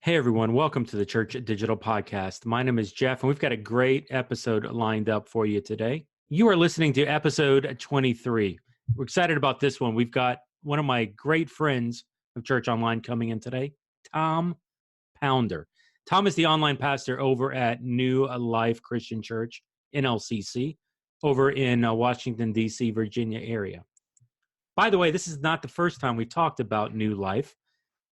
Hey everyone, welcome to the Church Digital podcast. My name is Jeff, and we've got a great episode lined up for you today. You are listening to episode 23. We're excited about this one. We've got one of my great friends of Church Online coming in today, Tom Pounder. Tom is the online pastor over at New Life Christian Church, NLCC, over in Washington, D.C., Virginia area. By the way, this is not the first time we talked about New Life.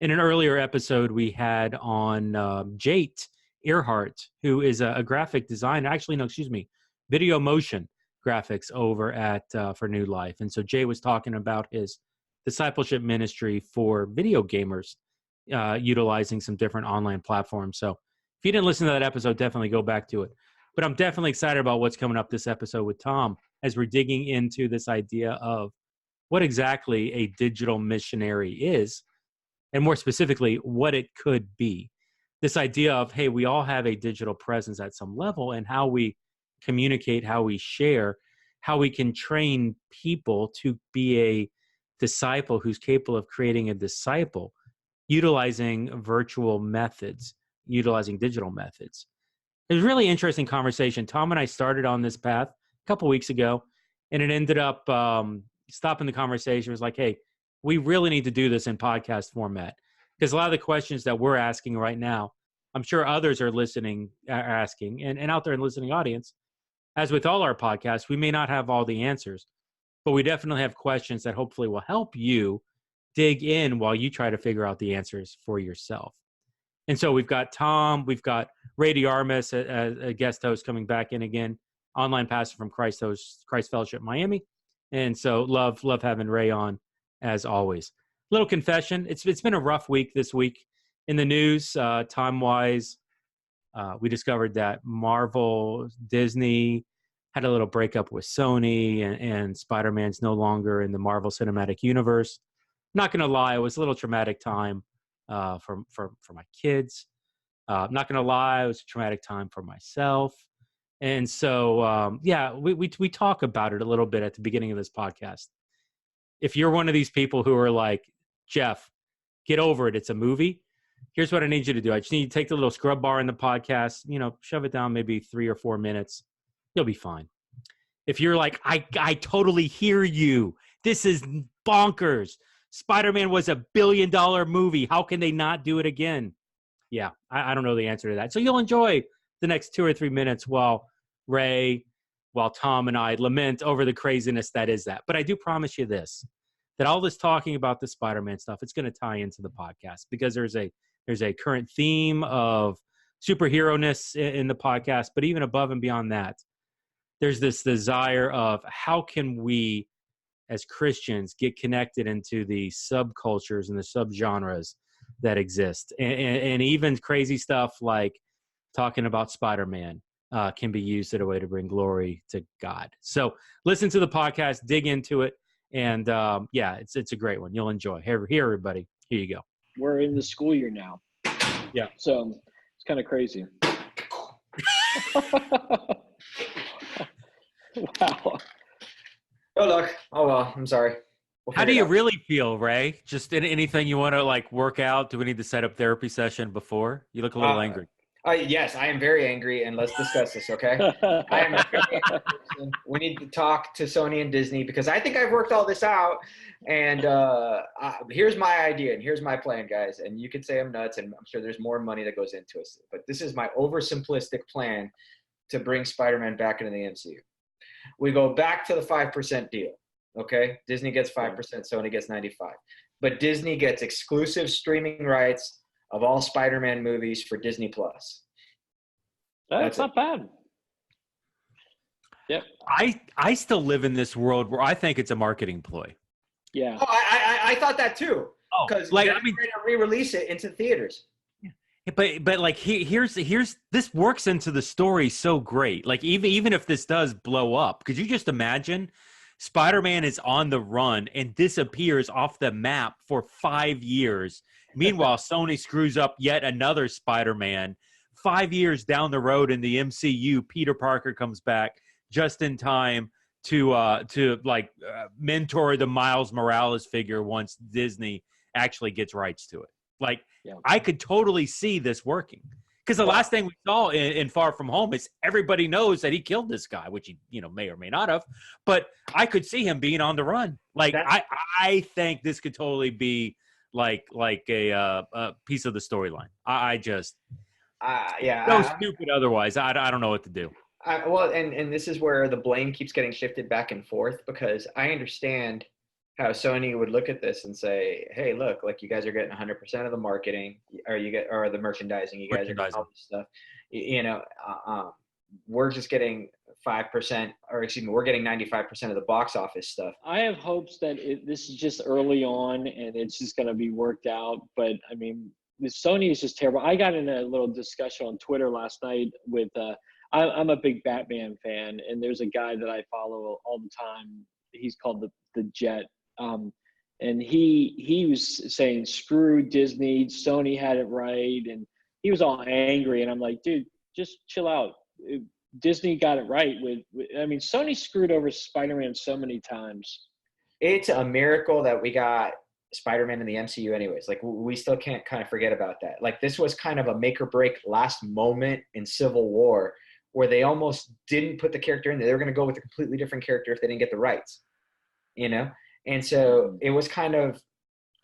In an earlier episode, we had on Jate Earhart, who is a graphic designer. Video motion graphics over at for New Life. And so Jay was talking about his discipleship ministry for video gamers, utilizing some different online platforms. So if you didn't listen to that episode, definitely go back to it. But I'm definitely excited about what's coming up this episode with Tom as we're digging into this idea of what exactly a digital missionary is, and more specifically, what it could be. This idea of, hey, we all have a digital presence at some level, and how we communicate, how we share, how we can train people to be a disciple who's capable of creating a disciple, utilizing virtual methods, utilizing digital methods. It was a really interesting conversation. Tom and I started on this path a couple weeks ago, and it ended up stopping the conversation. It was like, hey, we really need to do this in podcast format, because a lot of the questions that we're asking right now, I'm sure others are asking, and out there in the listening audience, as with all our podcasts, we may not have all the answers, but we definitely have questions that hopefully will help you dig in while you try to figure out the answers for yourself. And so we've got Tom, we've got Ray DiArmas, a guest host coming back in again, online pastor from Christ Fellowship Miami. And so love having Ray on, as always. Little confession, it's been a rough week this week in the news, time-wise. We discovered that Disney had a little breakup with Sony, and Spider-Man's no longer in the Marvel Cinematic Universe. Not going to lie, it was a little traumatic time for my kids. Not going to lie, it was a traumatic time for myself. And so, we talk about it a little bit at the beginning of this podcast. If you're one of these people who are like, Jeff, get over it, it's a movie, here's what I need you to do. I just need you to take the little scrub bar in the podcast, shove it down maybe 3 or 4 minutes. You'll be fine. If you're like, I totally hear you. This is bonkers. Spider-Man was $1 billion movie. How can they not do it again? Yeah, I don't know the answer to that. So you'll enjoy the next 2 or 3 minutes while Tom and I lament over the craziness that is that. But I do promise you this, that all this talking about the Spider-Man stuff, it's going to tie into the podcast, because there's a current theme of superhero-ness in the podcast. But even above and beyond that, there's this desire of how can we as Christians get connected into the subcultures and the subgenres that exist. And even crazy stuff like talking about Spider-Man can be used as a way to bring glory to God. So listen to the podcast, dig into it, and it's a great one. You'll enjoy. Here, everybody. Here you go. We're in the school year now. Yeah. So it's kind of crazy. Wow. Oh, look. Oh, well, I'm sorry. How do you really feel, Ray? Just anything you want to work out? Do we need to set up therapy session before? You look a little angry. Yes, I am very angry, and let's discuss this, okay? I am a very angry person. We need to talk to Sony and Disney, because I think I've worked all this out, and here's my idea, and here's my plan, guys, and you could say I'm nuts, and I'm sure there's more money that goes into it, but this is my oversimplistic plan to bring Spider-Man back into the MCU. We go back to the 5% deal, okay? Disney gets 5%, Sony gets 95%. But Disney gets exclusive streaming rights of all Spider-Man movies for Disney+. That's not bad. Yep. I still live in this world where I think it's a marketing ploy. Yeah. Oh, I thought that too. Because they're going to re-release it into theaters. But here's this works into the story so great. Even if this does blow up, could you just imagine Spider-Man is on the run and disappears off the map for 5 years. Meanwhile, Sony screws up yet another Spider-Man. 5 years down the road in the MCU, Peter Parker comes back just in time to mentor the Miles Morales figure once Disney actually gets rights to it. Like, Yeah. I could totally see this working. Because the last thing we saw in Far From Home is everybody knows that he killed this guy, which he, may or may not have. But I could see him being on the run. Like, I think this could totally be like a piece of the storyline. I just stupid otherwise. I don't know what to do. And this is where the blame keeps getting shifted back and forth, because I understand how Sony would look at this and say, hey, look, like, you guys are getting 100% of the marketing, or the merchandising. You guys are getting all this stuff. We're just getting 5%, or excuse me, we're getting 95% of the box office stuff. I have hopes that this is just early on and it's just going to be worked out. But I mean, Sony is just terrible. I got in a little discussion on Twitter last night with, I'm a big Batman fan, and there's a guy that I follow all the time. He's called the Jet. And he was saying, screw Disney, Sony had it right. And he was all angry. And I'm like, dude, just chill out. Disney got it right I mean, Sony screwed over Spider-Man so many times. It's a miracle that we got Spider-Man in the MCU anyways. Like, we still can't kind of forget about that. Like, this was kind of a make or break last moment in Civil War, where they almost didn't put the character in there. They were going to go with a completely different character if they didn't get the rights, And so it was kind of,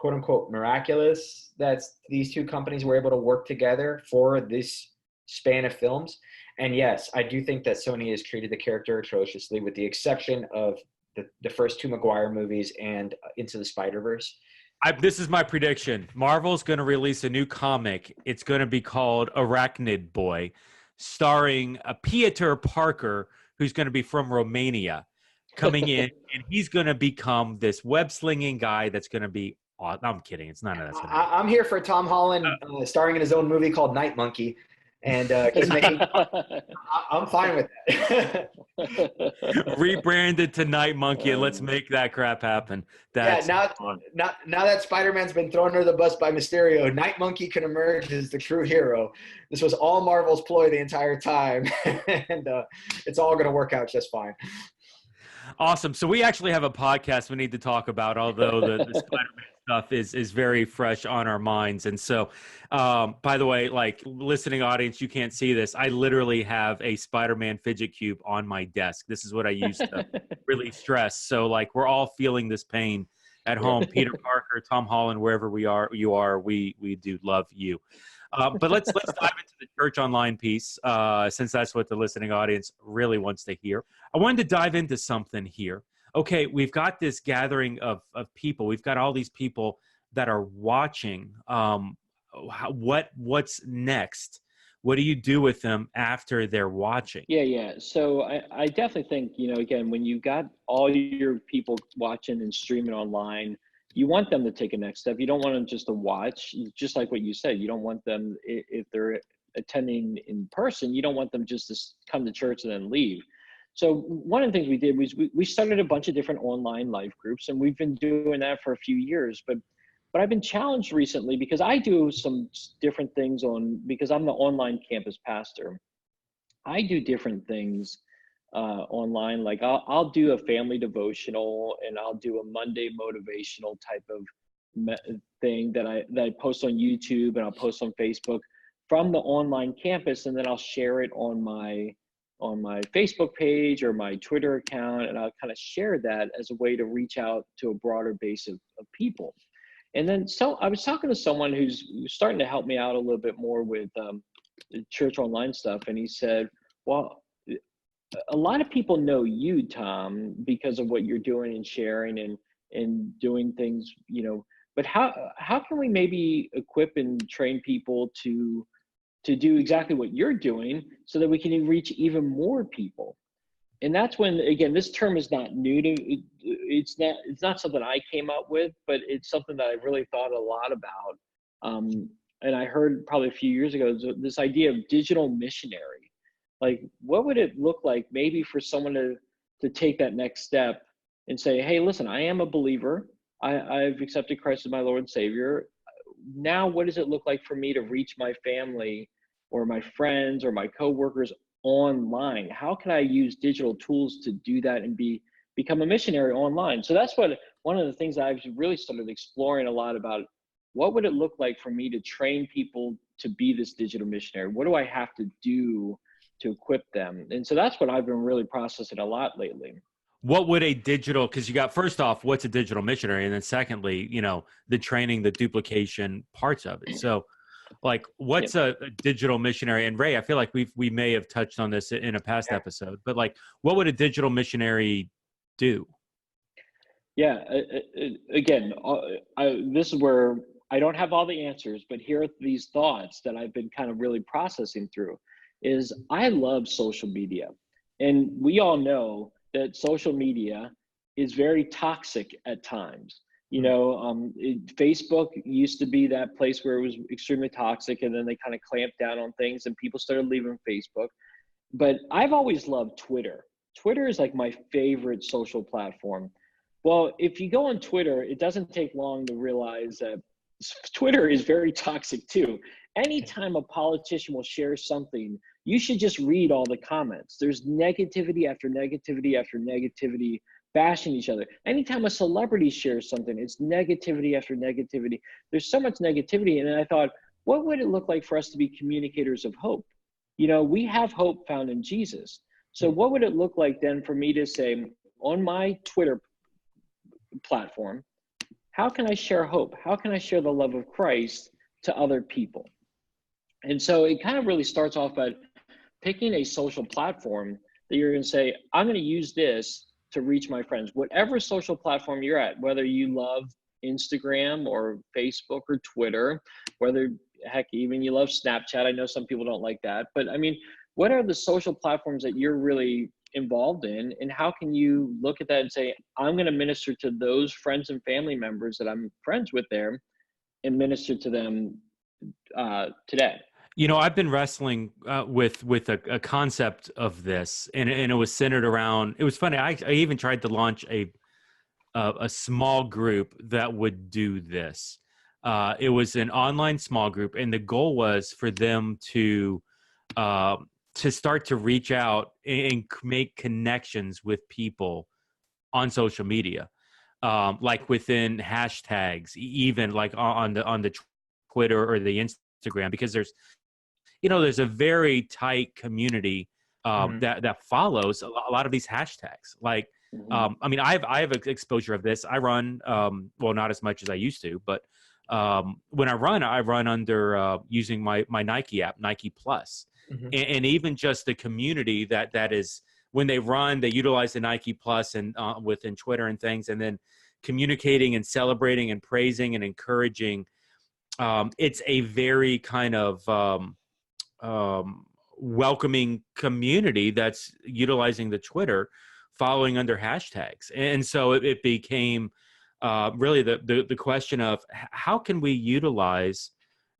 quote unquote, miraculous that these two companies were able to work together for this span of films. And yes, I do think that Sony has treated the character atrociously, with the exception of the first two Maguire movies and Into the Spider-Verse. This is my prediction. Marvel's going to release a new comic. It's going to be called Arachnid Boy, starring Peter Parker, who's going to be from Romania, coming in, and he's going to become this web-slinging guy that's going to be awesome. I'm kidding. It's none of that. I'm here for Tom Holland starring in his own movie called Night Monkey. And I'm fine with that. Rebranded to Night Monkey, and let's make that crap happen. Now that Spider-Man's been thrown under the bus by Mysterio, Night Monkey can emerge as the true hero. This was all Marvel's ploy the entire time, and it's all going to work out just fine. Awesome. So we actually have a podcast we need to talk about, although the Spider-Man stuff is very fresh on our minds. And so, by the way, like, listening audience, you can't see this. I literally have a Spider-Man fidget cube on my desk. This is what I use to really stress. So, like, we're all feeling this pain at home. Peter Parker, Tom Holland, wherever we do love you. But let's dive into the church online piece, since that's what the listening audience really wants to hear. I wanted to dive into something here. Okay, we've got this gathering of people. We've got all these people that are watching. What's next? What do you do with them after they're watching? Yeah. So I definitely think, again, when you've got all your people watching and streaming online, you want them to take a next step. You don't want them just to watch, just like what you said. You don't want them, if they're attending in person, you don't want them just to come to church and then leave. So one of the things we did was we started a bunch of different online life groups, and we've been doing that for a few years. But I've been challenged recently because I do some different things because I'm the online campus pastor. I do different things online. Like I'll do a family devotional, and I'll do a Monday motivational type of thing that I post on YouTube, and I'll post on Facebook from the online campus, and then I'll share it on my Facebook page or my Twitter account, and I'll kind of share that as a way to reach out to a broader base of people. And then I was talking to someone who's starting to help me out a little bit more with church online stuff, and he said, well, a lot of people know you, Tom, because of what you're doing and sharing and doing things, but how can we maybe equip and train people to do exactly what you're doing so that we can reach even more people? And that's when, again, this term is not new to it's not something I came up with, but it's something that I really thought a lot about. And I heard probably a few years ago this idea of digital missionary. Like, what would it look like maybe for someone to take that next step and say, hey, listen, I am a believer. I've accepted Christ as my Lord and Savior. Now, what does it look like for me to reach my family or my friends or my coworkers online? How can I use digital tools to do that and become a missionary online? So that's one of the things that I've really started exploring a lot about what would it look like for me to train people to be this digital missionary? What do I have to do to equip them? And so that's what I've been really processing a lot lately. What would a digital, because you got, first off, what's a digital missionary? And then secondly, the training, the duplication parts of it. So like, what's a digital missionary? And Ray, I feel like we may have touched on this in a past episode, but like, what would a digital missionary do? Yeah, again, this is where I don't have all the answers, but here are these thoughts that I've been kind of really processing through. Is I love social media, and we all know that social media is very toxic at times. Facebook used to be that place where it was extremely toxic, and then they kind of clamped down on things, and people started leaving Facebook. But I've always loved Twitter. Twitter is like my favorite social platform. Well, if you go on Twitter, it doesn't take long to realize that Twitter is very toxic too. Anytime a politician will share something, you should just read all the comments. There's negativity after negativity after negativity, bashing each other. Anytime a celebrity shares something, it's negativity after negativity. There's so much negativity. And I thought, what would it look like for us to be communicators of hope? We have hope found in Jesus. So what would it look like then for me to say on my Twitter platform, how can I share hope? How can I share the love of Christ to other people? And so it kind of really starts off by picking a social platform that you're going to say, I'm going to use this to reach my friends. Whatever social platform you're at, whether you love Instagram or Facebook or Twitter, whether, heck, even you love Snapchat. I know some people don't like that, but I mean, what are the social platforms that you're really involved in, and how can you look at that and say, I'm going to minister to those friends and family members that I'm friends with there and minister to them today? I've been wrestling with a concept of this, and it was centered around. It was funny. I even tried to launch a small group that would do this. It was an online small group, and the goal was for them to start to reach out and make connections with people on social media, like within hashtags, even like on the Twitter or the Instagram, because there's a very tight community that follows a lot of these hashtags. Like, I mean, I have exposure of this. I run, well, not as much as I used to, but when I run under using my Nike app, Nike Plus. And even just the community that is, when they run, they utilize the Nike Plus and within Twitter and things, and then communicating and celebrating and praising and encouraging. It's a very kind of welcoming community that's utilizing the Twitter, following under hashtags. And so it became really the question of how can we utilize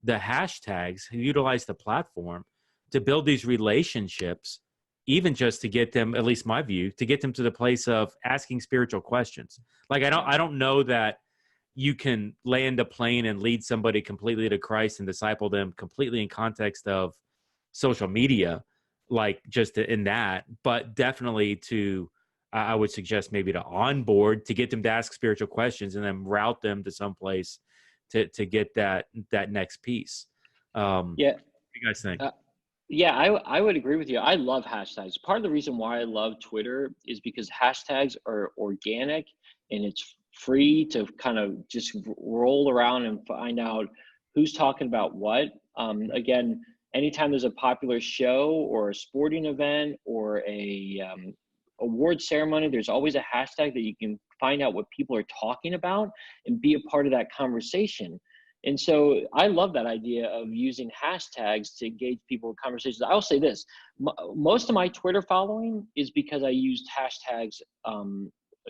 the hashtags, utilize the platform to build these relationships, even just to get them, at least my view, to get them to the place of asking spiritual questions. Like, I don't know that you can land a plane and lead somebody completely to Christ and disciple them completely in context of social media, like just in that, but definitely I would suggest maybe to onboard, to get them to ask spiritual questions and then route them to someplace to get that next piece. Yeah. What do you guys think? Yeah, I would agree with you. I love hashtags. Part of the reason why I love Twitter is because hashtags are organic and it's free to kind of just roll around and find out who's talking about what. Again, anytime there's a popular show or a sporting event or a award ceremony, there's always a hashtag that you can find out what people are talking about and be a part of that conversation. And so I love that idea of using hashtags to engage people in conversations. I'll say this, most of my Twitter following is because I used hashtags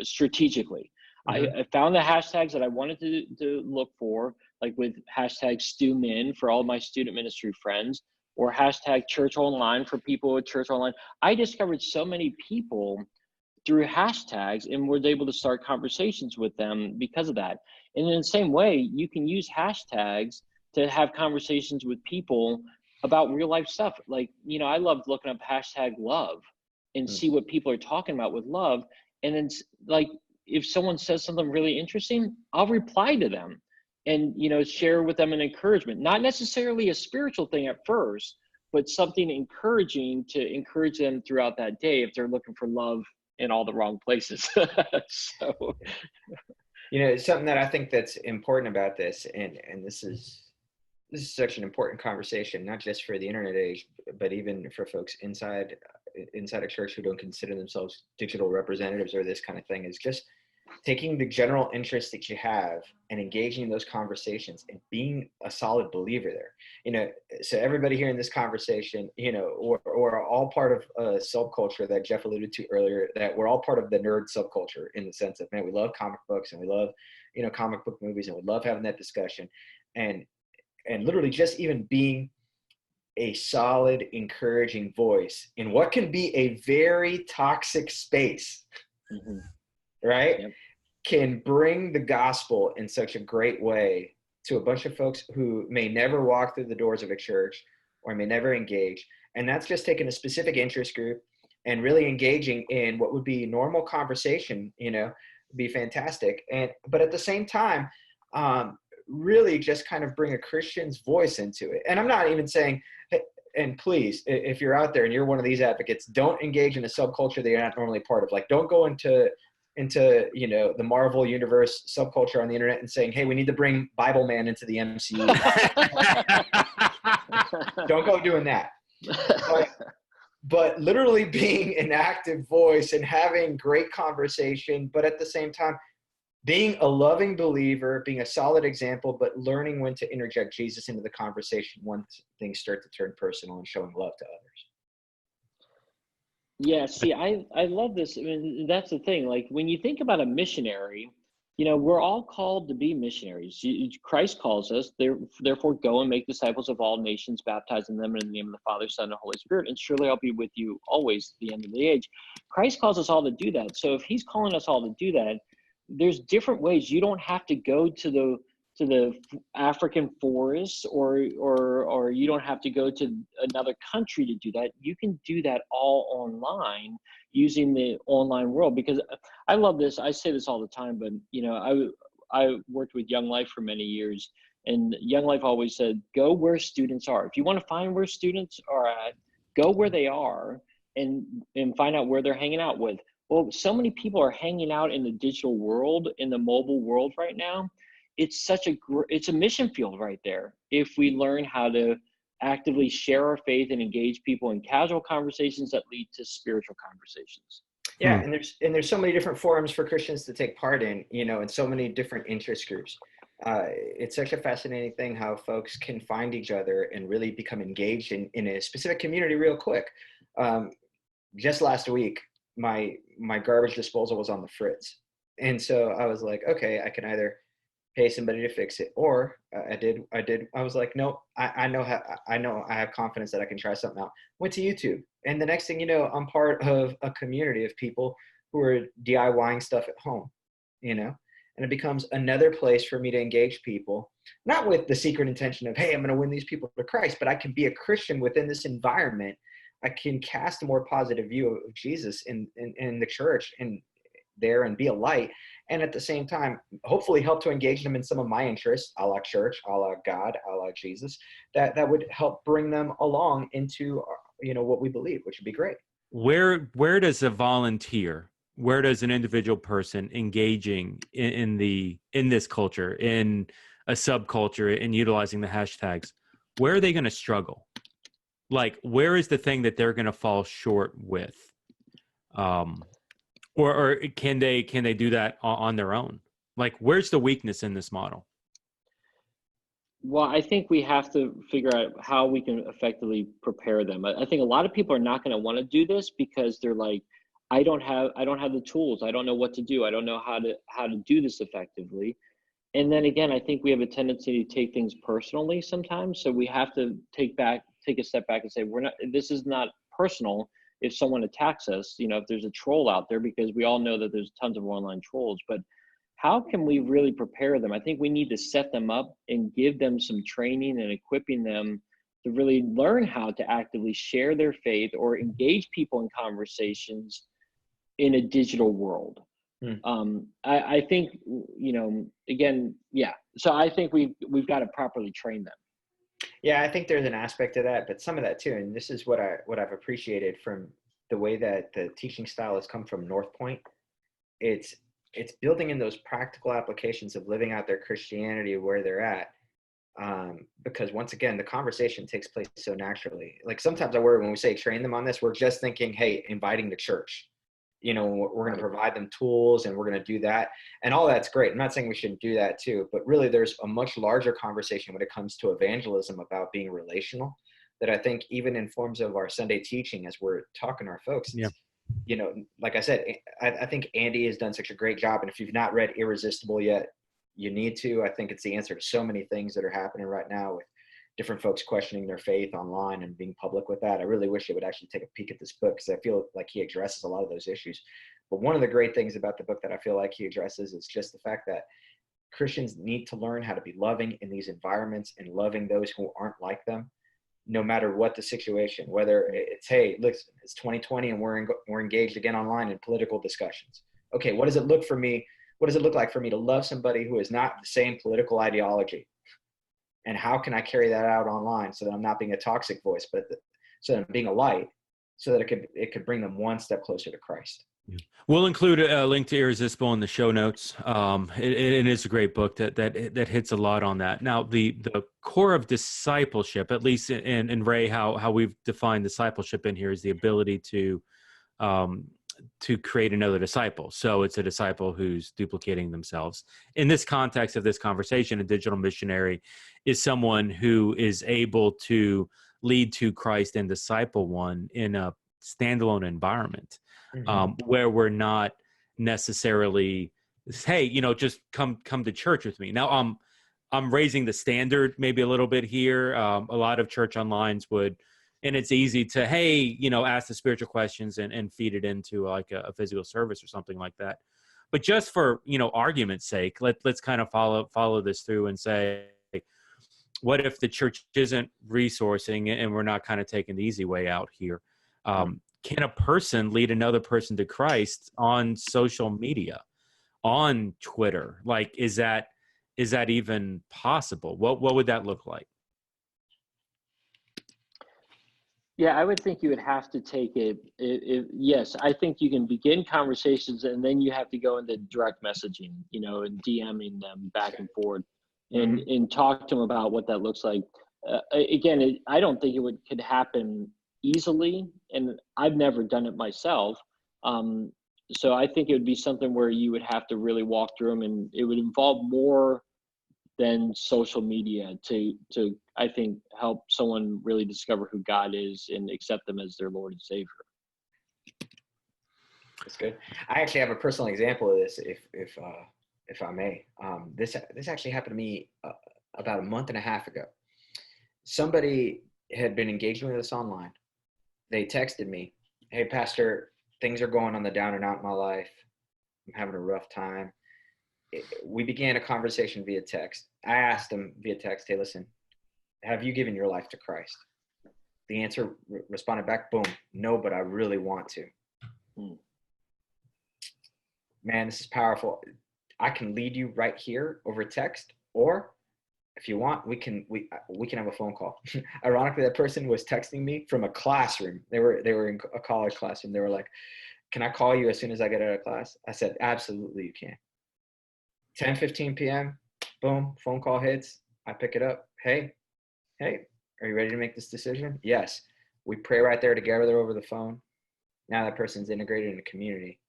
strategically. I found the hashtags that I wanted to look for, like with hashtag StuMin for all my student ministry friends, or hashtag Church Online for people with Church Online. I discovered so many people through hashtags and was able to start conversations with them because of that. And in the same way, you can use hashtags to have conversations with people about real life stuff. Like, I love looking up hashtag love and see what people are talking about with love. And then, like, if someone says something really interesting, I'll reply to them and, you know, share with them an encouragement, not necessarily a spiritual thing at first, but something encouraging to encourage them throughout that day if they're looking for love in all the wrong places. So, You know, something that I think that's important about this, and this is such an important conversation, not just for the internet age, but even for folks inside a church who don't consider themselves digital representatives or this kind of thing, is just taking the general interest that you have and engaging in those conversations and being a solid believer there. You know, so everybody here in this conversation, you know, or all part of a subculture that Jeff alluded to earlier, that we're all part of the nerd subculture, in the sense of, man, we love comic books and we love, you know, comic book movies, and we love having that discussion. And literally just even being a solid, encouraging voice in what can be a very toxic space, right? Yep. Can bring the gospel in such a great way to a bunch of folks who may never walk through the doors of a church or may never engage. And that's just taking a specific interest group and really engaging in what would be normal conversation, you know, be fantastic. But at the same time, really just kind of bring a Christian's voice into it. And I'm not even saying, and please, if you're out there and you're one of these advocates, don't engage in a subculture that you're not normally part of. Like, don't go into, you know, the Marvel universe subculture on the internet and saying, hey, we need to bring Bible Man into the MCU. Don't go doing that. But literally being an active voice and having great conversation, but at the same time, being a loving believer, being a solid example, but learning when to interject Jesus into the conversation once things start to turn personal and showing love to others. Yeah, see, I love this. I mean, that's the thing. Like, when you think about a missionary, you know, we're all called to be missionaries. Christ calls us, therefore go and make disciples of all nations, baptizing them in the name of the Father, Son, and Holy Spirit, and surely I'll be with you always to the end of the age. Christ calls us all to do that. So if he's calling us all to do that, there's different ways. You don't have to go to the African forest, or you don't have to go to another country to do that. You can do that all online using the online world. Because I love this. I say this all the time, but you know, I worked with Young Life for many years, and Young Life always said, go where students are. If you want to find where students are at, go where they are and find out where they're hanging out with. Well, so many people are hanging out in the digital world, in the mobile world right now. It's it's a mission field right there. If we learn how to actively share our faith and engage people in casual conversations that lead to spiritual conversations. Yeah, and there's so many different forums for Christians to take part in, you know, and so many different interest groups. It's such a fascinating thing how folks can find each other and really become engaged in a specific community real quick. Just last week, my garbage disposal was on the fritz. And so I was like, okay, I can either pay somebody to fix it, or I was like, no, I know I have confidence that I can try something out. Went to YouTube. And the next thing you know, I'm part of a community of people who are DIYing stuff at home, you know, and it becomes another place for me to engage people, not with the secret intention of, hey, I'm going to win these people to Christ, but I can be a Christian within this environment. I can cast a more positive view of Jesus in the church and there, and be a light. And at the same time, hopefully help to engage them in some of my interests, a la church, a la God, a la Jesus, that would help bring them along into, you know, what we believe, which would be great. Where does a volunteer, where does an individual person engaging in this culture, in a subculture, and utilizing the hashtags, where are they going to struggle? Like, where is the thing that they're going to fall short with? Or can they do that on their own? Like, where's the weakness in this model? Well, I think we have to figure out how we can effectively prepare them. I think a lot of people are not going to want to do this because they're like, I don't have the tools. I don't know what to do. I don't know how to do this effectively. And then again, I think we have a tendency to take things personally sometimes. So we have to take a step back and say, this is not personal. If someone attacks us, you know, if there's a troll out there, because we all know that there's tons of online trolls, but how can we really prepare them? I think we need to set them up and give them some training and equipping them to really learn how to actively share their faith or engage people in conversations in a digital world. I think, again, yeah. So I think we've got to properly train them. Yeah, I think there's an aspect of that, but some of that too. And this is what I've appreciated from the way that the teaching style has come from North Point. It's building in those practical applications of living out their Christianity where they're at. Because once again, the conversation takes place so naturally. Like sometimes I worry when we say train them on this, we're just thinking, hey, inviting the church. We're going to provide them tools and we're going to do that. And all that's great. I'm not saying we shouldn't do that too, but really there's a much larger conversation when it comes to evangelism about being relational that I think even informs of our Sunday teaching as we're talking to our folks. Yeah. Like I said, I think Andy has done such a great job. And if you've not read Irresistible yet, you need to. I think it's the answer to so many things that are happening right now with different folks questioning their faith online and being public with that. I really wish they would actually take a peek at this book because I feel like he addresses a lot of those issues. But one of the great things about the book that I feel like he addresses is just the fact that Christians need to learn how to be loving in these environments and loving those who aren't like them, no matter what the situation, whether it's, hey, look, it's 2020 and we're engaged again online in political discussions. Okay, what does it look like for me to love somebody who is not the same political ideology? And how can I carry that out online so that I'm not being a toxic voice, but so that I'm being a light, so that it could bring them one step closer to Christ. Yeah. We'll include a link to Irresistible in the show notes. It is a great book that hits a lot on that. Now, the core of discipleship, at least in Ray, how we've defined discipleship in here, is the ability to create another disciple. So it's a disciple who's duplicating themselves. In this context of this conversation, a digital missionary is someone who is able to lead to Christ and disciple one in a standalone environment, where we're not necessarily, hey, just come to church with me. Now, I'm raising the standard maybe a little bit here. A lot of church onlines would, and it's easy to, hey, ask the spiritual questions and feed it into like a physical service or something like that. But just for, argument's sake, let's kind of follow this through and say, what if the church isn't resourcing and we're not kind of taking the easy way out here? Can a person lead another person to Christ on social media, on Twitter? Like, is that even possible? What would that look like? Yeah, I would think you would have to take it. Yes, I think you can begin conversations and then you have to go into direct messaging, and DMing them back and forth and talk to them about what that looks like. Again, I don't think could happen easily, and I've never done it myself. So I think it would be something where you would have to really walk through them, and it would involve more than social media to I think help someone really discover who God is and accept them as their Lord and Savior. That's good. I actually have a personal example of this, if I may. This actually happened to me about a month and a half ago. Somebody had been engaging with us online. They texted me, "Hey, Pastor, things are going on the down and out in my life. I'm having a rough time." We began a conversation via text. I asked them via text, "Hey, listen, have you given your life to Christ?" The answer responded back, boom, "No, but I really want to." Man, this is powerful. I can lead you right here over text, or if you want, we can have a phone call. Ironically, that person was texting me from a classroom. They were in a college classroom. They were like, "Can I call you as soon as I get out of class?" I said, "Absolutely, you can." 10:15 p.m., boom, phone call hits. I pick it up. Hey, are you ready to make this decision? Yes. We pray right there together over the phone. Now that person's integrated in the community.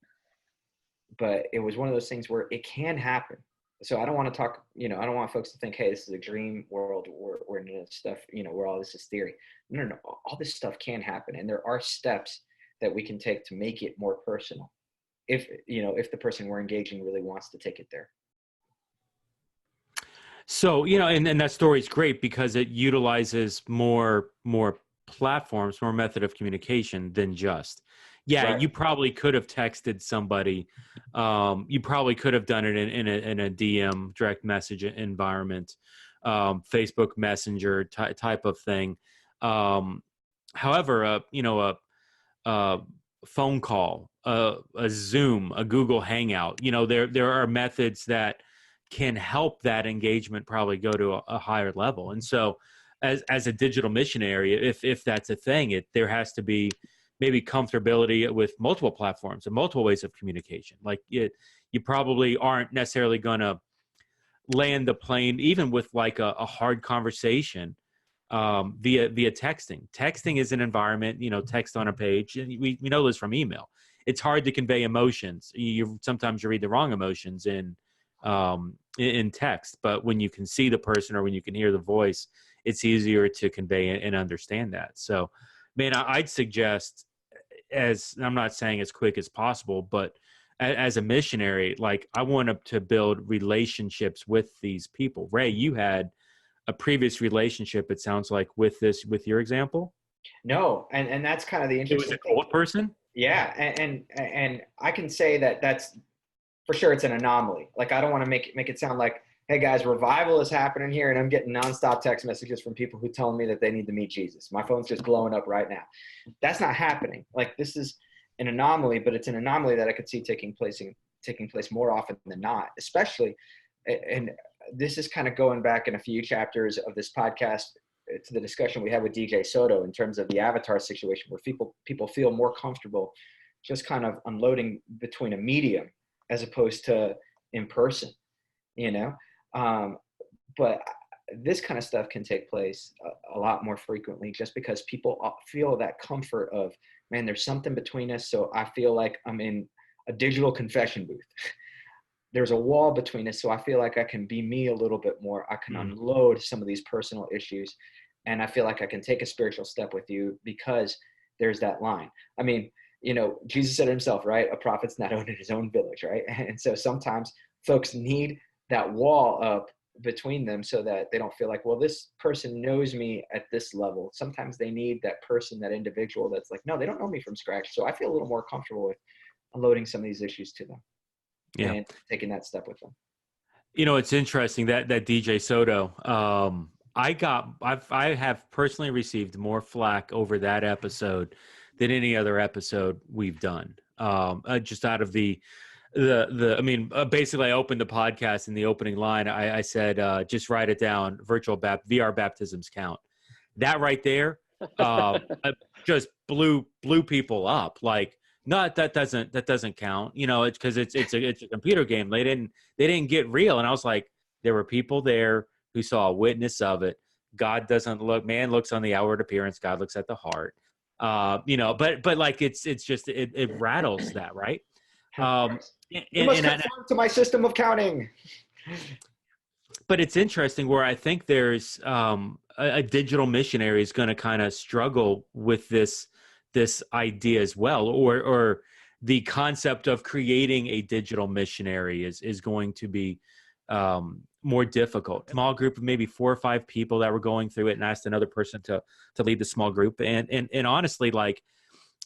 But it was one of those things where it can happen. So I don't want to talk, I don't want folks to think, hey, this is a dream world where stuff, where all this is theory. No. All this stuff can happen. And there are steps that we can take to make it more personal. If the person we're engaging really wants to take it there. So, and that story is great because it utilizes more platforms, more method of communication than just, right. You probably could have texted somebody. You probably could have done it in a DM, direct message environment, Facebook Messenger type of thing. However, a phone call, a Zoom, a Google Hangout. There are methods that can help that engagement probably go to a higher level. And so as a digital missionary, if that's a thing, there has to be maybe comfortability with multiple platforms and multiple ways of communication. Like you probably aren't necessarily going to land the plane, even with like a hard conversation via texting. Texting is an environment, text on a page. And we know this from email. It's hard to convey emotions. Sometimes you read the wrong emotions in text, but when you can see the person or when you can hear the voice, it's easier to convey and understand that. So, man, I'd suggest, as I'm not saying as quick as possible, but as a missionary, like I want to build relationships with these people. Ray, you had a previous relationship, it sounds like, with your example. No, and that's kind of the interesting It was a cold person. Yeah, and I can say that's for sure it's an anomaly. Like I don't want to make it sound like, hey guys, revival is happening here, and I'm getting nonstop text messages from people who tell me that they need to meet Jesus. My phone's just blowing up right now. That's not happening. Like this is an anomaly, but it's an anomaly that I could see taking place more often than not, especially. And this is kind of going back in a few chapters of this podcast to the discussion we had with DJ Soto in terms of the avatar situation, where people feel more comfortable just kind of unloading between a medium as opposed to in person, but this kind of stuff can take place a lot more frequently just because people feel that comfort of, man, there's something between us. So I feel like I'm in a digital confession booth. There's a wall between us. So I feel like I can be me a little bit more. I can unload some of these personal issues. And I feel like I can take a spiritual step with you because there's that line. I mean, Jesus said himself, right? A prophet's not owned in his own village, right? And so sometimes folks need that wall up between them so that they don't feel like, well, this person knows me at this level. Sometimes they need that person, that individual that's like, no, they don't know me from scratch. So I feel a little more comfortable with unloading some of these issues to them and taking that step with them. It's interesting that DJ Soto, I have personally received more flack over that episode than any other episode we've done. Just out of basically I opened the podcast in the opening line. I said, just write it down. VR baptisms count. That right there, just blew people up. Like, no, that doesn't count. It's because it's a computer game. They didn't get real. And I was like, there were people there who saw a witness of it. God doesn't look. Man looks on the outward appearance. God looks at the heart. But like it's just it rattles that, right? You must conform to my system of counting. But it's interesting where I think there's a digital missionary is going to kind of struggle with this idea as well, or the concept of creating a digital missionary is going to be more difficult. Small group of maybe 4 or 5 people that were going through it, and asked another person to lead the small group. And honestly, like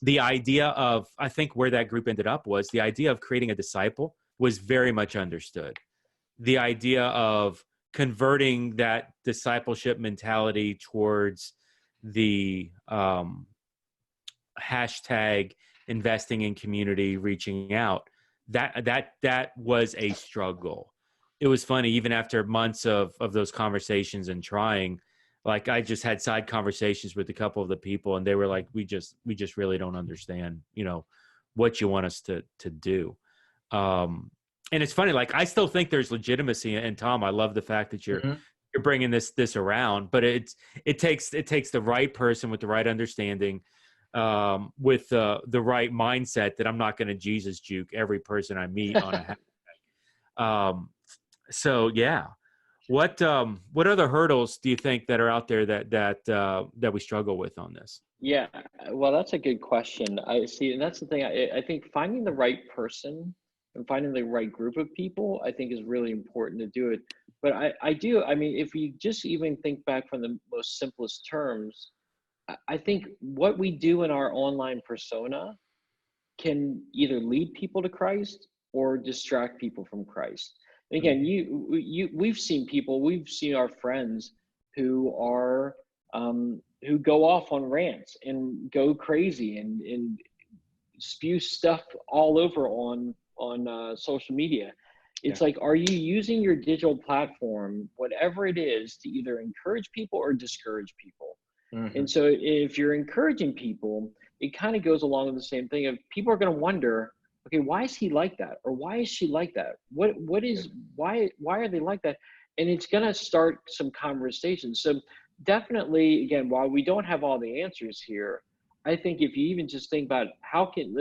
the idea of, I think where that group ended up was the idea of creating a disciple was very much understood. The idea of converting that discipleship mentality towards the hashtag investing in community, reaching out, that was a struggle. It was funny, even after months of those conversations and trying, like I just had side conversations with a couple of the people, and they were like, we just really don't understand, what you want us to do. And it's funny, like I still think there's legitimacy. And Tom, I love the fact that you're bringing this around, but it takes the right person with the right understanding, with the right mindset that I'm not going to Jesus juke every person I meet on a hashtag. So yeah, what other hurdles do you think that are out there that we struggle with on this? Yeah, well, that's a good question. I see, and that's the thing. I think finding the right person and finding the right group of people, I think, is really important to do it. But I mean, if you just even think back from the most simplest terms, I think what we do in our online persona can either lead people to Christ or distract people from Christ. And again, we've seen our friends who are who go off on rants and go crazy and spew stuff all over on social media. It's like, are you using your digital platform, whatever it is, to either encourage people or discourage people? And so if you're encouraging people, it kind of goes along with the same thing of people are going to wonder, okay, why is he like that? Or why is she like that? Why are they like that? And it's going to start some conversations. So definitely, again, while we don't have all the answers here, I think if you even just think about how can,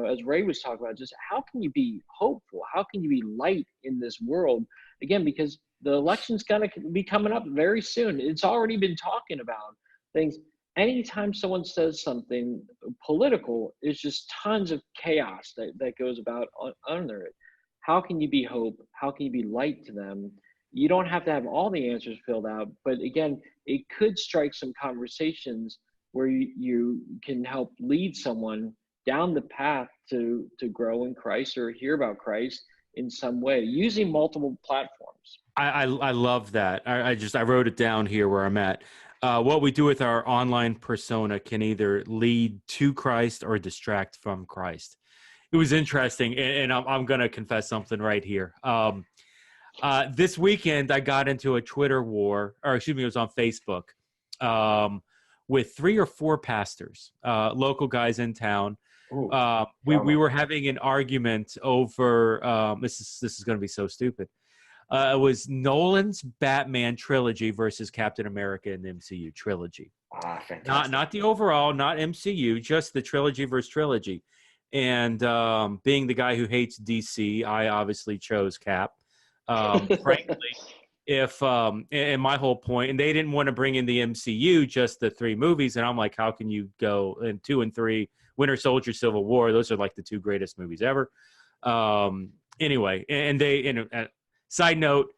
as Ray was talking about, just how can you be hopeful? How can you be light in this world? Again, because the election's going to be coming up very soon. It's already been talking about things. Anytime someone says something political, there's just tons of chaos that goes about under it. How can you be hope? How can you be light to them? You don't have to have all the answers filled out, but again, it could strike some conversations where you can help lead someone down the path to grow in Christ or hear about Christ in some way using multiple platforms. I love that. I wrote it down here where I'm at. What we do with our online persona can either lead to Christ or distract from Christ. It was interesting, and I'm going to confess something right here. This weekend, I got into a Twitter war, or excuse me, it was on Facebook, with 3 or 4 pastors, local guys in town. Ooh, we were having an argument over this is going to be so stupid. It was Nolan's Batman trilogy versus Captain America and the MCU trilogy. Fantastic. Not the overall, not MCU, just the trilogy versus trilogy. And being the guy who hates DC, I obviously chose Cap. Frankly, if and my whole point, and they didn't want to bring in the MCU, just the 3 movies, and I'm like, how can you go in 2 and 3, Winter Soldier, Civil War? Those are like the 2 greatest movies ever. Anyway, and they, side note,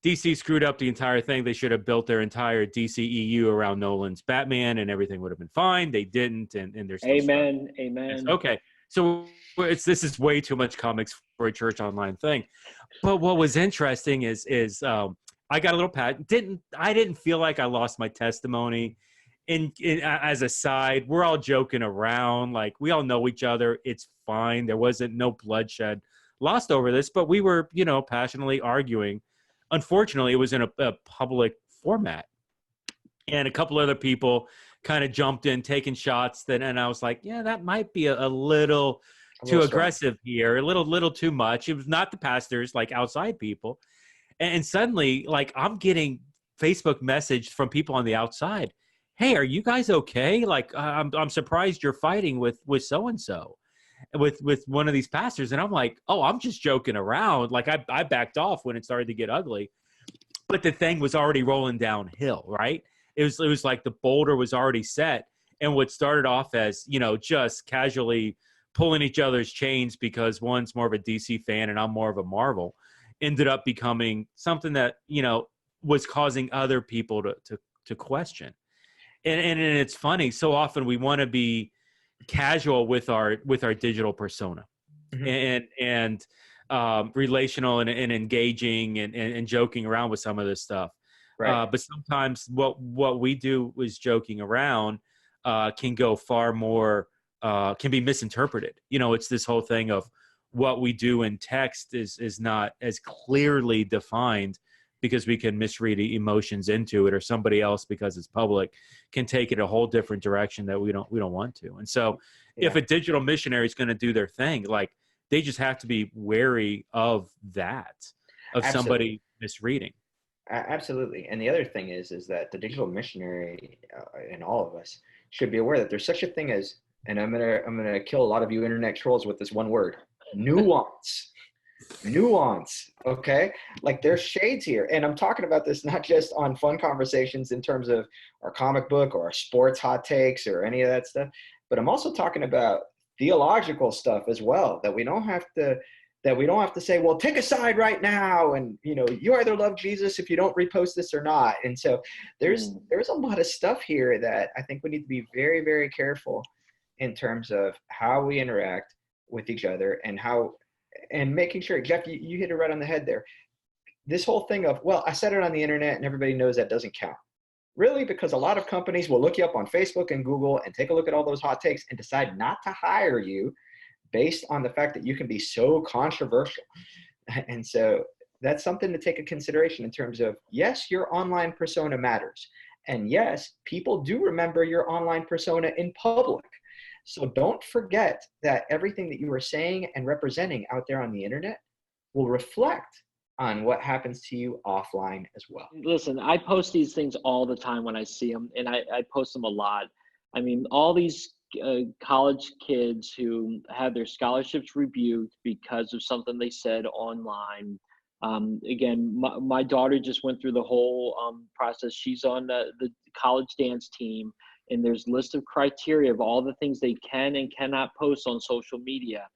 DC screwed up the entire thing. They should have built their entire DCEU around Nolan's Batman, and everything would have been fine. They didn't, and they're still Amen. stuck. Amen. Okay, so this is way too much comics for a church online thing. But what was interesting is I got a little pat. I didn't feel like I lost my testimony. As a side, we're all joking around, like we all know each other. It's fine. There wasn't no bloodshed lost over this, but we were, passionately arguing. Unfortunately, it was in a public format, and a couple other people kind of jumped in, taking shots. And I was like, yeah, that might be a little too aggressive here, a little too much. It was not the pastors, like outside people. And suddenly, like, I'm getting Facebook message from people on the outside. Hey, are you guys okay? Like, I'm surprised you're fighting with so-and-so, with one of these pastors. And I'm like, oh, I'm just joking around. Like, I backed off when it started to get ugly, but the thing was already rolling downhill, right? It was like the boulder was already set. And what started off as, just casually pulling each other's chains because one's more of a DC fan and I'm more of a Marvel, ended up becoming something that, was causing other people to question. And it's funny. So often we want to be casual with our digital persona, and relational and engaging and joking around with some of this stuff. Right. But sometimes what we do is joking around can go far more, can be misinterpreted. It's this whole thing of what we do in text is not as clearly defined, because we can misread emotions into it, or somebody else, because it's public, can take it a whole different direction that we don't want to. And so if a digital missionary is going to do their thing, like, they just have to be wary of that, of somebody misreading. Absolutely. And the other thing is that the digital missionary and all of us should be aware that there's such a thing as, and I'm gonna kill a lot of you internet trolls with this one word, nuance. Nuance. Okay, like, there's shades here, and I'm talking about this not just on fun conversations in terms of our comic book or our sports hot takes or any of that stuff, but I'm also talking about theological stuff as well, that we don't have to say, well, take a side right now, and you either love Jesus if you don't repost this or not. And so there's a lot of stuff here that I think we need to be very, very careful in terms of how we interact with each other, and making sure, Jeff, you hit it right on the head there. This whole thing of, well, I said it on the internet and everybody knows that doesn't count. Really, because a lot of companies will look you up on Facebook and Google and take a look at all those hot takes and decide not to hire you based on the fact that you can be so controversial. And so that's something to take into consideration in terms of, yes, your online persona matters. And yes, people do remember your online persona in public. So don't forget that everything that you are saying and representing out there on the internet will reflect on what happens to you offline as well. Listen, I post these things all the time when I see them, and I post them a lot. I mean, all these college kids who had their scholarships rebuked because of something they said online. Again, my daughter just went through the whole process. She's on the college dance team, and there's a list of criteria of all the things they can and cannot post on social media.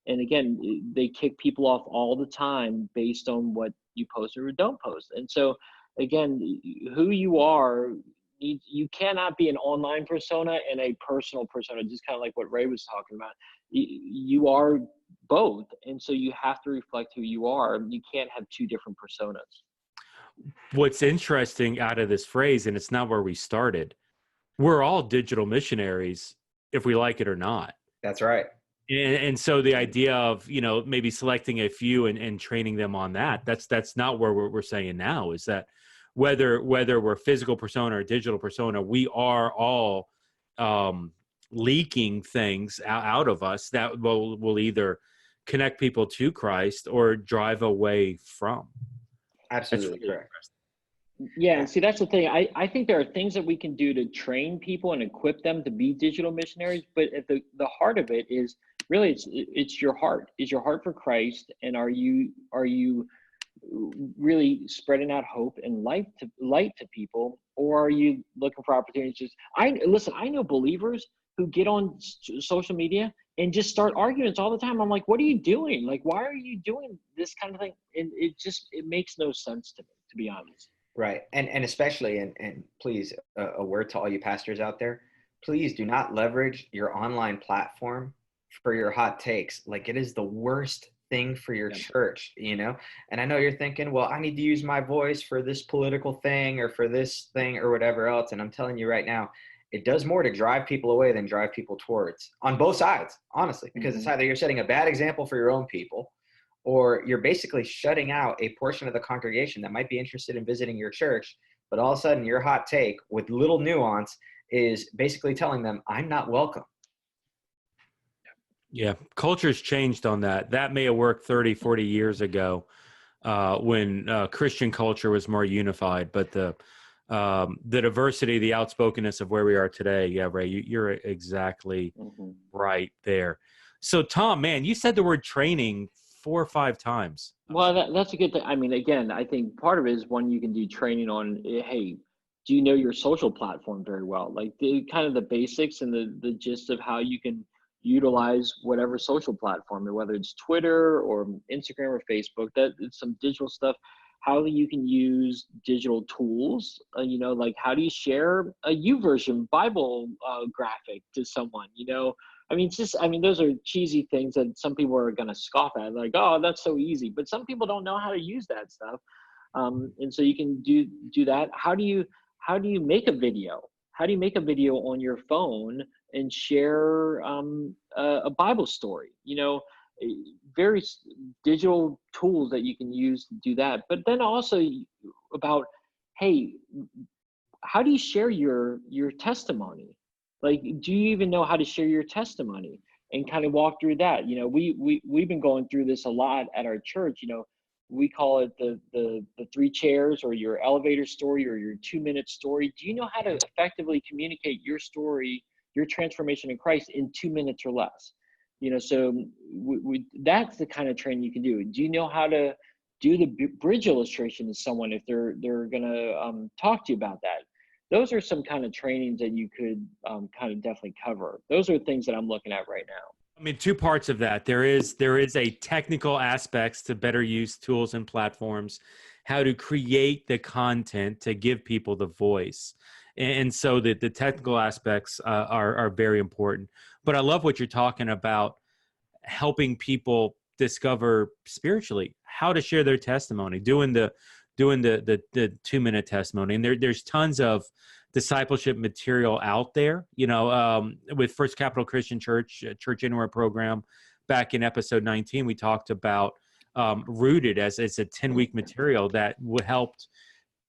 And again, they kick people off all the time based on what you post or don't post. And so again, who you are, you cannot be an online persona and a personal persona, just kind of like what Ray was talking about. You are both. And so you have to reflect who you are. You can't have two different personas. What's interesting out of this phrase, and it's not where we started, we're all digital missionaries if we like it or not. That's right. And so the idea of, maybe selecting a few and training them on that's not where we're saying now, is that whether we're physical persona or digital persona, we are all leaking things out of us that will either connect people to Christ or drive away from. Absolutely really correct. Yeah, and see, that's the thing. I think there are things that we can do to train people and equip them to be digital missionaries, but at the heart of it is really it's your heart. Is your heart for Christ, and are you really spreading out hope and light to people, or are you looking for opportunities? I know believers who get on social media and just start arguments all the time. I'm like, what are you doing? Like, why are you doing this kind of thing? And it makes no sense to me, to be honest. Right. And especially, and please, a word to all you pastors out there, please do not leverage your online platform for your hot takes. Like, it is the worst thing for your church, And I know you're thinking, well, I need to use my voice for this political thing or for this thing or whatever else. And I'm telling you right now, it does more to drive people away than drive people towards, on both sides, honestly, because it's either you're setting a bad example for your own people, or you're basically shutting out a portion of the congregation that might be interested in visiting your church, but all of a sudden your hot take with little nuance is basically telling them, I'm not welcome. Yeah, culture's changed on that. That may have worked 30, 40 years ago when Christian culture was more unified, but the diversity, the outspokenness of where we are today, yeah, Ray, you're exactly right there. So, Tom, man, you said the word training 4 or 5 times. Well, that's a good thing. I mean, again, I think part of it is one, you can do training on, hey, do you know your social platform very well? Like kind of the basics and the gist of how you can utilize whatever social platform, whether it's Twitter or Instagram or Facebook, that it's some digital stuff, how you can use digital tools, like how do you share a YouVersion Bible graphic to someone, those are cheesy things that some people are going to scoff at, like, oh, that's so easy. But some people don't know how to use that stuff. And so you can do that. How do you make a video? How do you make a video on your phone and share a Bible story? Various digital tools that you can use to do that. But then also about, hey, how do you share your testimony? Like, do you even know how to share your testimony? And kind of walk through that. We've been going through this a lot at our church. We call it the 3 chairs, or your elevator story, or your 2-minute story. Do you know how to effectively communicate your story, your transformation in Christ, in 2 minutes or less? So that's the kind of training you can do. Do you know how to do the bridge illustration to someone if they're going to talk to you about that? Those are some kind of trainings that you could kind of definitely cover. Those are things that I'm looking at right now. I mean, 2 parts of that. There is a technical aspects to better use tools and platforms, how to create the content to give people the voice. And so the technical aspects are very important. But I love what you're talking about, helping people discover spiritually how to share their testimony, doing the doing the 2-minute testimony. And there's tons of discipleship material out there, with First Capital Christian Church, Church Anywhere program. Back in episode 19, we talked about Rooted as it's a 10-week material that would help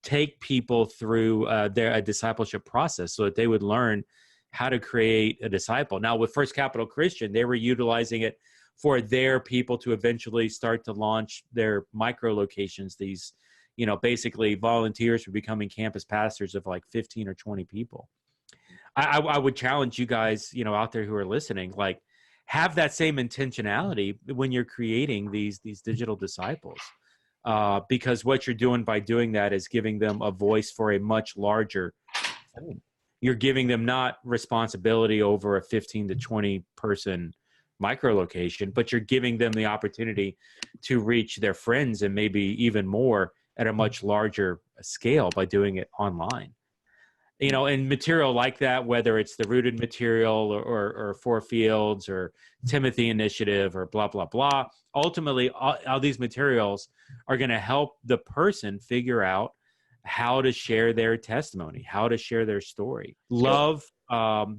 take people through their discipleship process so that they would learn how to create a disciple. Now, with First Capital Christian, they were utilizing it for their people to eventually start to launch their micro locations. These, basically volunteers for becoming campus pastors of like 15 or 20 people. I would challenge you guys, out there who are listening, like, have that same intentionality when you're creating these digital disciples, because what you're doing by doing that is giving them a voice for a much larger thing. You're giving them not responsibility over a 15 to 20 person micro location, but you're giving them the opportunity to reach their friends and maybe even more at a much larger scale by doing it online. And material like that, whether it's the Rooted material or Four Fields or Timothy Initiative or blah, blah, blah, ultimately all these materials are going to help the person figure out how to share their testimony, how to share their story. Love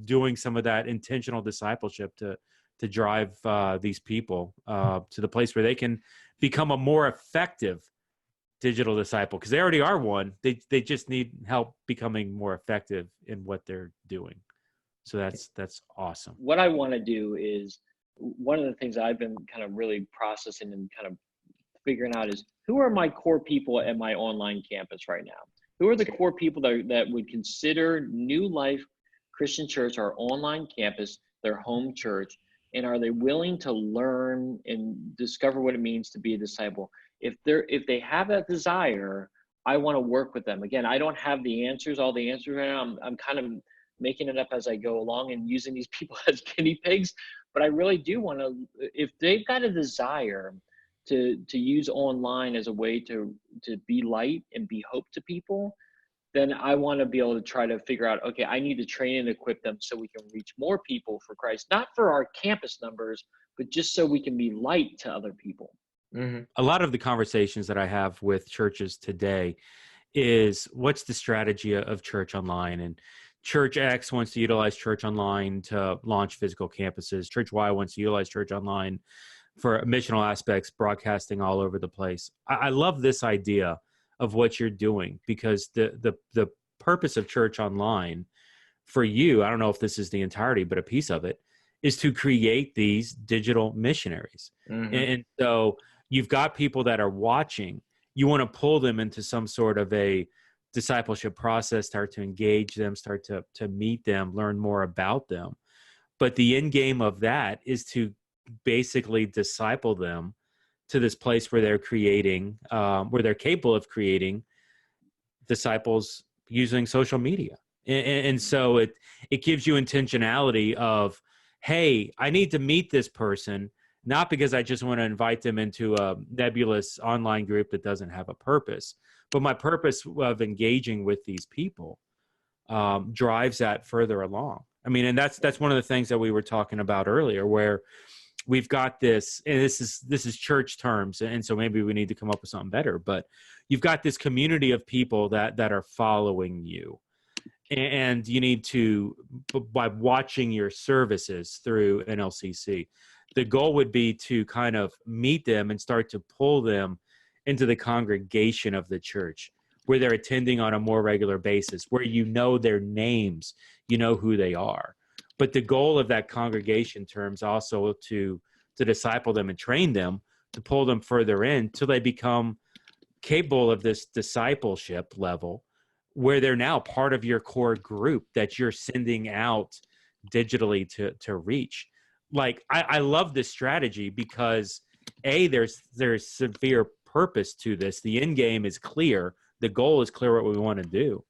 doing some of that intentional discipleship to drive these people to the place where they can become a more effective digital disciple, because they already are one. They just need help becoming more effective in what they're doing. So that's awesome. What I want to do is, one of the things I've been kind of really processing and kind of figuring out is, who are my core people at my online campus right now? Who are the core people that would consider New Life Christian Church, our online campus, their home church? And are they willing to learn and discover what it means to be a disciple? If they have that desire, I want to work with them. Again, I don't have all the answers right now. I'm kind of making it up as I go along and using these people as guinea pigs. But I really do want to, if they've got a desire to use online as a way to be light and be hope to people, then I want to be able to try to figure out, okay, I need to train and equip them so we can reach more people for Christ, not for our campus numbers, but just so we can be light to other people. Mm-hmm. A lot of the conversations that I have with churches today is, what's the strategy of church online? And Church X wants to utilize church online to launch physical campuses. Church Y wants to utilize church online for missional aspects, broadcasting all over the place. I love this idea of what you're doing, because the purpose of church online for you, I don't know if this is the entirety, but a piece of it, is to create these digital missionaries. Mm-hmm. And so you've got people that are watching. You want to pull them into some sort of a discipleship process, start to engage them, start to meet them, learn more about them. But the end game of that is to basically disciple them to this place where they're creating, where they're capable of creating disciples using social media. And so it gives you intentionality of, hey, I need to meet this person, not because I just want to invite them into a nebulous online group that doesn't have a purpose, but my purpose of engaging with these people drives that further along. I mean, and that's one of the things that we were talking about earlier, where we've got this, and this is church terms, and so maybe we need to come up with something better, but you've got this community of people that are following you. And you need to, by watching your services through NLCC, the goal would be to kind of meet them and start to pull them into the congregation of the church, where they're attending on a more regular basis, where you know their names, you know who they are. But the goal of that congregation terms also to disciple them and train them, to pull them further in till they become capable of this discipleship level, where they're now part of your core group that you're sending out digitally to reach. Like, I love this strategy because there's severe purpose to this. The end game is clear. The goal is clear, what we want to do.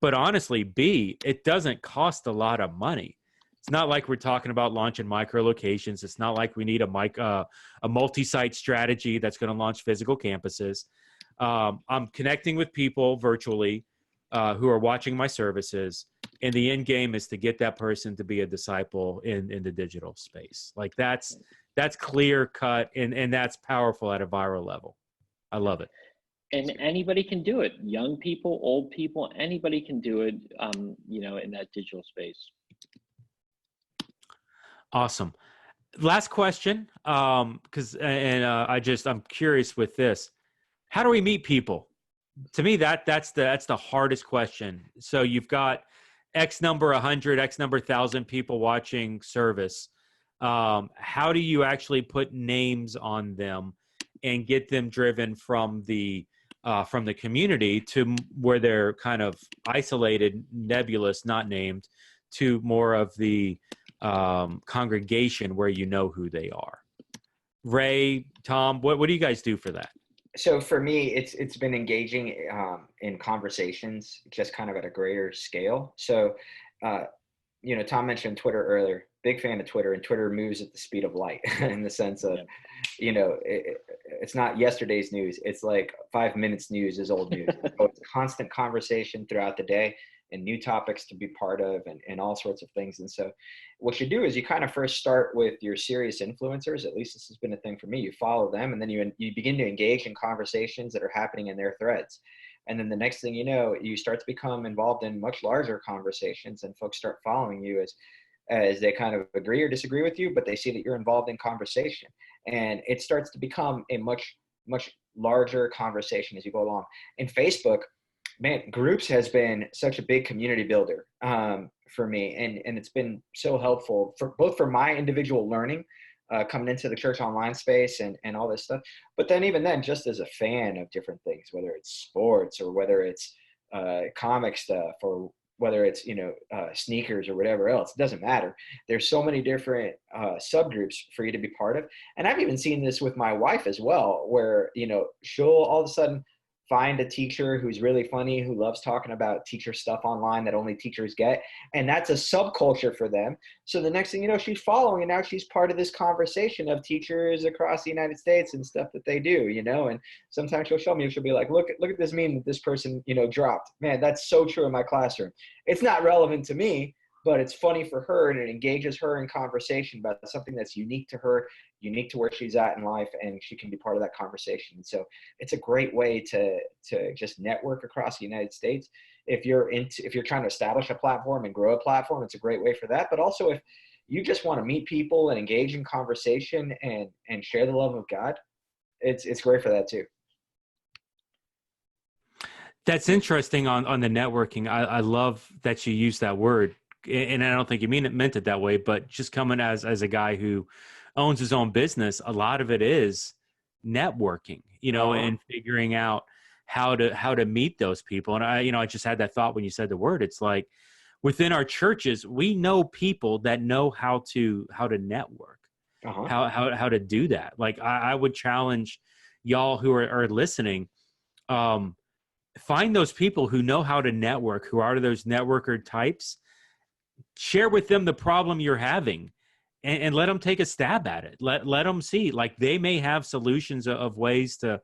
But honestly, B, it doesn't cost a lot of money. It's not like we're talking about launching micro locations. It's not like we need a multi-site strategy that's going to launch physical campuses. I'm connecting with people virtually who are watching my services, and the end game is to get that person to be a disciple in the digital space. Like, that's clear cut, and that's powerful at a viral level. I love it. And anybody can do it. Young people, old people, anybody can do it, in that digital space. Awesome. Last question, because I'm curious with this. How do we meet people? To me, that's the hardest question. So you've got X number 100, X number 1,000 people watching service. How do you actually put names on them and get them driven from the community to where they're kind of isolated, nebulous, not named, to more of the congregation where you know who they are? Ray, Tom, what do you guys do for that? So for me, it's been engaging in conversations, just kind of at a greater scale. So, Tom mentioned Twitter earlier. Big fan of Twitter, and Twitter moves at the speed of light in the sense of, it's not yesterday's news. It's like 5 minutes news is old news. So it's constant conversation throughout the day and new topics to be part of and all sorts of things. And so what you do is you kind of first start with your serious influencers. At least this has been a thing for me. You follow them, and then you begin to engage in conversations that are happening in their threads. And then the next thing you know, you start to become involved in much larger conversations, and folks start following you as they kind of agree or disagree with you, but they see that you're involved in conversation. And it starts to become a much, much larger conversation as you go along. In Facebook, man, groups has been such a big community builder for me. And it's been so helpful for both for my individual learning, coming into the church online space and all this stuff. But then even then, just as a fan of different things, whether it's sports or whether it's comic stuff or whether it's, sneakers or whatever else, it doesn't matter. There's so many different subgroups for you to be part of. And I've even seen this with my wife as well, where, she'll all of a sudden find a teacher who's really funny, who loves talking about teacher stuff online that only teachers get. And that's a subculture for them. So the next thing you know, she's following, and now she's part of this conversation of teachers across the United States and stuff that they do, and sometimes she'll show me, she'll be like, look at this meme that this person, dropped. Man, that's so true in my classroom. It's not relevant to me, but it's funny for her, and it engages her in conversation about something that's unique to her, unique to where she's at in life, and she can be part of that conversation. And so it's a great way to just network across the United States. If you're trying to establish a platform and grow a platform, it's a great way for that. But also if you just want to meet people and engage in conversation and share the love of God, it's great for that too. That's interesting on the networking. I love that you use that word. And I don't think you meant it that way, but just coming as a guy who owns his own business, a lot of it is networking, and figuring out how to meet those people. And I just had that thought when you said the word. It's like within our churches, we know people that know how to network, how to do that. Like I would challenge y'all who are listening, find those people who know how to network, who are those networker types. Share with them the problem you're having and let them take a stab at it. Let them see, like they may have solutions of ways to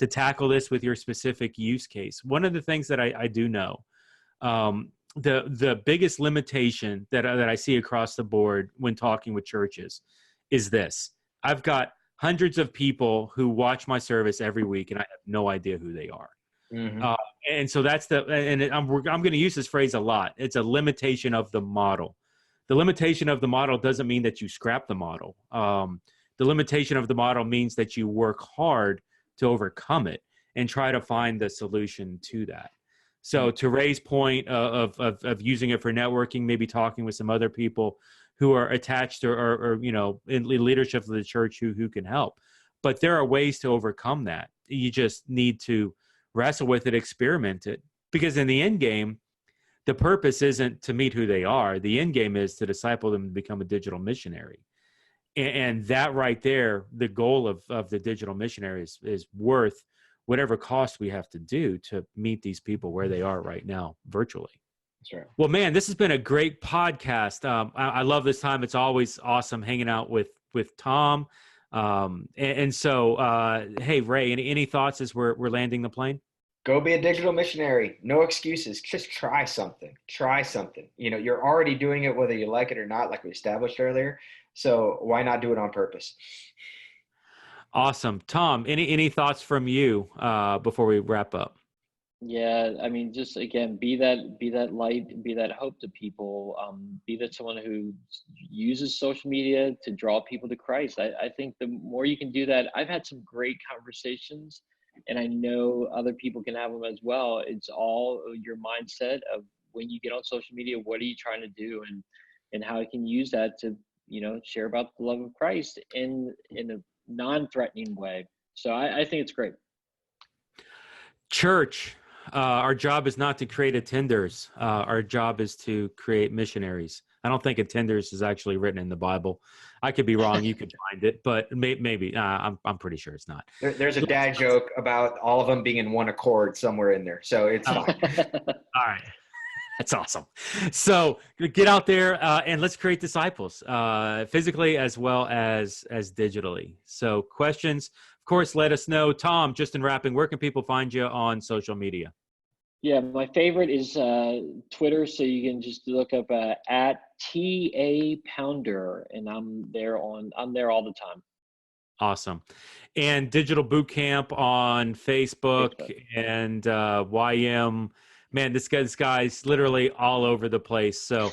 tackle this with your specific use case. One of the things that I do know, the biggest limitation that I see across the board when talking with churches is this. I've got hundreds of people who watch my service every week, and I have no idea who they are. Mm-hmm. And so that's I'm going to use this phrase a lot. It's a limitation of the model. The limitation of the model doesn't mean that you scrap the model. The limitation of the model means that you work hard to overcome it and try to find the solution to that. So to Ray's point of using it for networking, maybe talking with some other people who are attached or in leadership of the church who can help. But there are ways to overcome that. You just need to wrestle with it, experiment it, because in the end game, the purpose isn't to meet who they are. The end game is to disciple them to become a digital missionary. And that right there, the goal of the digital missionary is worth whatever cost we have to do to meet these people where they are right now, virtually. That's right. Well, man, this has been a great podcast. I love this time. It's always awesome hanging out with Tom. So, hey, Ray, any thoughts as we're landing the plane? Go be a digital missionary. No excuses. Just try something. Try something. You're already doing it whether you like it or not, like we established earlier. So why not do it on purpose? Awesome. Tom, any thoughts from you before we wrap up? Yeah, I mean, just again, be that light, be that hope to people. Be that someone who uses social media to draw people to Christ. I think the more you can do that, I've had some great conversations, and I know other people can have them as well. It's all your mindset of when you get on social media, what are you trying to do, and how you can use that to share about the love of Christ in a non-threatening way. So I think it's great. Church, our job is not to create attenders. Our job is to create missionaries. I don't think attenders is actually written in the Bible. I could be wrong. You could find it, but maybe I'm pretty sure it's not. There's a dad joke about all of them being in one accord somewhere in there, so it's fine. All right. That's awesome. So get out there and let's create disciples, physically as well as digitally. So questions, of course, let us know. Tom, just in wrapping, where can people find you on social media? Yeah, my favorite is Twitter, so you can just look up at TA Pounder, and I'm there all the time. Awesome. And Digital Bootcamp on Facebook and YM. Man, this guy's literally all over the place. So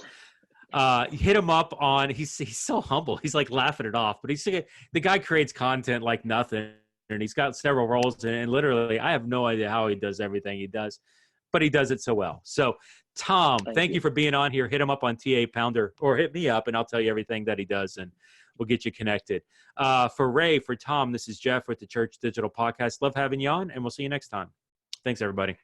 hit him up on, he's so humble. He's like laughing it off, but the guy creates content like nothing. And he's got several roles, and literally I have no idea how he does everything he does, but he does it so well. So Tom, thank you for being on here. Hit him up on TA Pounder, or hit me up and I'll tell you everything that he does and we'll get you connected. For Ray, for Tom, this is Jeff with the Church Digital Podcast. Love having you on, and we'll see you next time. Thanks, everybody.